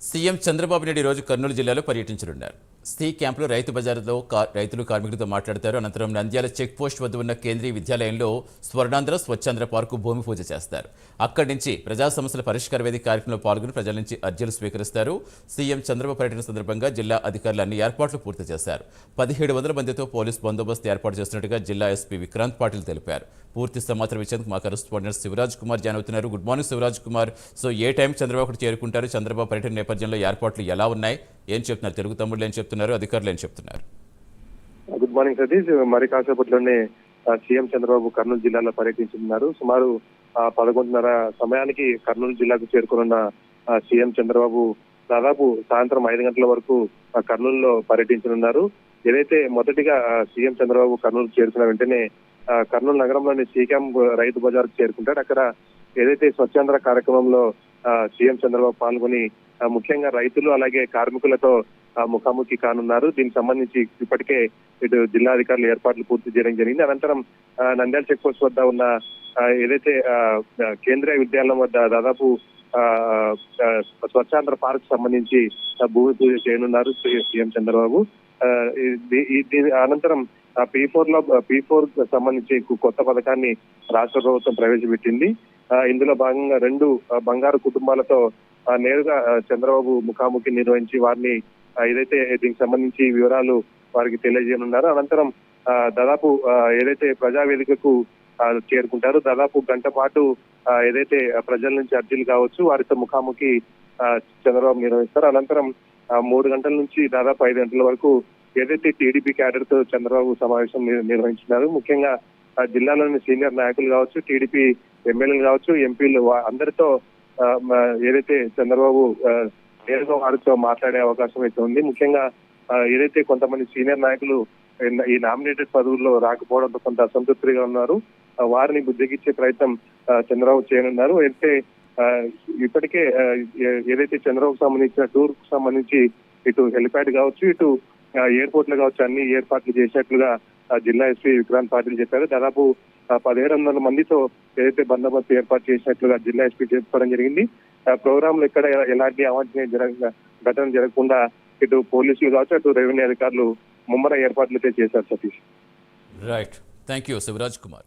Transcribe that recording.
CM Chandrababu Naidu ఈరోజు కర్నూలు జిల్లాలో పర్యటించనున్నారు. సి క్యాంపులో రైతు బజార్లో రైతులు కార్మికులతో మాట్లాడతారు. అనంతరం నంద్యాల చెక్ పోస్ట్ వద్ద ఉన్న కేంద్రీయ విద్యాలయంలో స్వర్ణాంధ్ర స్వచ్ఛాంధ్ర పార్కు భూమి పూజ చేస్తారు. అక్కడి నుంచి ప్రజా సమస్యల పరిష్కార వేదిక కార్యక్రమంలో పాల్గొని ప్రజల నుంచి అర్జీలు స్వీకరిస్తారు. సీఎం చంద్రబాబు పర్యటన సందర్భంగా జిల్లా అధికారులు అన్ని ఏర్పాట్లు పూర్తి చేశారు. 1700 మందితో పోలీసు బందోబస్తు ఏర్పాటు చేస్తున్నట్టుగా జిల్లా ఎస్పీ విక్రాంత్ పాటిల్ తెలిపారు. పూర్తి సమాచారం ఇచ్చేందుకు మా కరెస్పాండెంట్ శివరాజ్ కుమార్ జాయిన్ అవుతున్నారు. Good morning Shivaraj Kumar. So ఏ టైం చంద్రబాబు చేరుకుంటారు? చంద్రబాబు పర్యటన నేపథ్యంలో ఏర్పాట్లు ఎలా ఉన్నాయి? ఏం చెప్తున్నారు? తెలుగు తమ్ముళ్ళు ఏం చెప్తున్నారు? అధికారులు ఏం చెప్తున్నారు? Good morning Satish. మరి కాసేపట్లోనే సీఎం చంద్రబాబు కర్నూలు జిల్లాలో పర్యటించనున్నారు. సుమారు 11:30 సమయానికి కర్నూలు జిల్లాకు చేరుకున్న సీఎం చంద్రబాబు దాదాపు సాయంత్రం 5 గంటల వరకు కర్నూలులో పర్యటించనున్నారు. ఏదైతే మొదటిగా సీఎం చంద్రబాబు కర్నూలు చేరుకున్న వెంటనే కర్నూలు నగరంలోని సి క్యాంప్ రైతు బజార్ చేరుకుంటాడు. అక్కడ ఏదైతే స్వచ్ఛాంధ్ర కార్యక్రమంలో సీఎం చంద్రబాబు పాల్గొని ముఖ్యంగా రైతులు అలాగే కార్మికులతో ముఖాముఖి కానున్నారు. దీనికి సంబంధించి ఇప్పటికే ఇటు జిల్లాధికారులు ఏర్పాట్లు పూర్తి చేయడం జరిగింది. అనంతరం నంద్యాల చెక్ పోస్ట్ వద్ద ఉన్న ఏదైతే కేంద్రీయ విద్యాలయం వద్ద దాదాపు స్వచ్ఛాంధ్ర పార్క్ సంబంధించి భూమి పూజ చేయనున్నారు సీఎం చంద్రబాబు. దీని అనంతరం P4 సంబంధించి కొత్త పథకాన్ని రాష్ట్ర ప్రభుత్వం ప్రవేశపెట్టింది. ఇందులో భాగంగా 2 బంగారు కుటుంబాలతో నేరుగా చంద్రబాబు ముఖాముఖి నిర్వహించి వారిని ఏదైతే దీనికి సంబంధించి వివరాలు వారికి తెలియజేయనున్నారు. అనంతరం దాదాపు ఏదైతే ప్రజావేదికకు చేరుకుంటారు. దాదాపు గంట పాటు ఏదైతే ప్రజల నుంచి అర్జీలు కావచ్చు వారితో ముఖాముఖి చంద్రబాబు నిర్వహిస్తారు. అనంతరం 3 గంటల నుంచి దాదాపు 5 గంటల వరకు ఏదైతే టీడీపీ క్యాడర్ తో చంద్రబాబు సమావేశం నిర్వహించినారు. ముఖ్యంగా జిల్లాలోని సీనియర్ నాయకులు కావచ్చు, టీడీపీ ఎమ్మెల్యేలు కావచ్చు, ఎంపీలు అందరితో ఏదైతే చంద్రబాబు నేరుగా వారితో మాట్లాడే అవకాశం అయితే ఉంది. ముఖ్యంగా ఏదైతే కొంతమంది సీనియర్ నాయకులు ఈ నామినేటెడ్ పదవుల్లో రాకపోవడంతో కొంత అసంతృప్తిగా ఉన్నారు. వారిని బుద్ధిగిచ్చే ప్రయత్నం చంద్రబాబు చేయనున్నారు. అయితే ఇప్పటికే ఏదైతే చంద్రబాబుకు సంబంధించిన టూర్ కు సంబంధించి ఇటు హెలిప్యాడ్ కావచ్చు, ఇటు ఎయిర్పోర్ట్ లో కావచ్చు అన్ని ఏర్పాట్లు చేసినట్లుగా జిల్లా ఎస్పీ విక్రాంత్ పాటిల్ చెప్పారు. దాదాపు 1700 మందితో ఏదైతే బందోబస్తు ఏర్పాటు చేసినట్లుగా జిల్లా ఎస్పీ చెప్పడం జరిగింది. ప్రోగ్రాంలు ఎక్కడ ఎలాంటి అవాంఛనీయ ఘటన జరగకుండా ఇటు పోలీసులు కావచ్చు, అటు రెవెన్యూ అధికారులు ముమ్మర ఏర్పాట్లు చేశారు. Satish. Right, thank you Shivaraj Kumar.